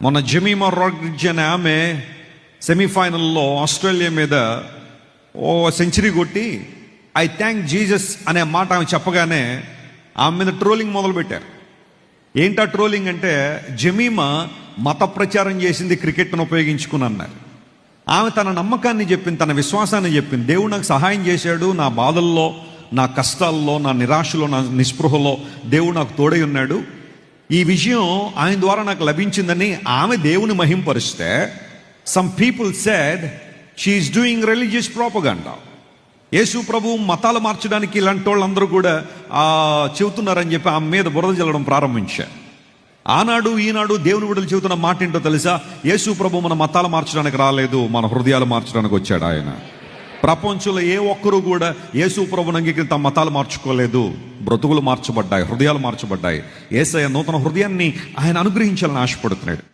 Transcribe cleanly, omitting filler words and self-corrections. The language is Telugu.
మొన్న జెమీమా రాడ్రిడ్జ్ అనే ఆమె సెమీఫైనల్లో ఆస్ట్రేలియా మీద సెంచరీ కొట్టి ఐ థ్యాంక్ జీసస్ అనే మాట ఆమె చెప్పగానే ఆమె మీద ట్రోలింగ్ మొదలుపెట్టారు. ఏంటా ట్రోలింగ్ అంటే, జెమీమా మత ప్రచారం చేసింది క్రికెట్ను ఉపయోగించుకుని అన్నారు. ఆమె తన నమ్మకాన్ని చెప్పింది, తన విశ్వాసాన్ని చెప్పింది. దేవుడు నాకు సహాయం చేశాడు, నా బాధల్లో, నా కష్టాల్లో, నా నిరాశలో, నా నిస్పృహలో దేవుడు నాకు తోడై ఉన్నాడు. ఈ విషయం ఆయన ద్వారా నాకు లభించిందని ఆమె దేవుని మహింపరిస్తే, some people said she's doing religious propaganda. Yesu ప్రభు మతాలు మార్చడానికి ఇలాంటి వాళ్ళందరూ కూడా చెబుతున్నారని చెప్పి ఆమె మీద బురద జల్లడం ప్రారంభించారు. ఆనాడు ఈనాడు దేవుని విడుదల చెబుతున్న మాట ఏంటో తెలుసా? యేసు ప్రభు మన మతాలు మార్చడానికి రాలేదు, మన హృదయాలు మార్చడానికి వచ్చాడు ఆయన. ప్రపంచంలో ఏ ఒక్కరూ కూడా యేసు ప్రభుని అంగీకరించి తమ మతాలు మార్చుకోలేదు. బ్రతుకులు మార్చబడ్డాయి, హృదయాలు మార్చబడ్డాయి. యేసయ్య నూతన హృదయాన్ని ఆయన అనుగ్రహించాలని ఆశపడుతున్నాడు.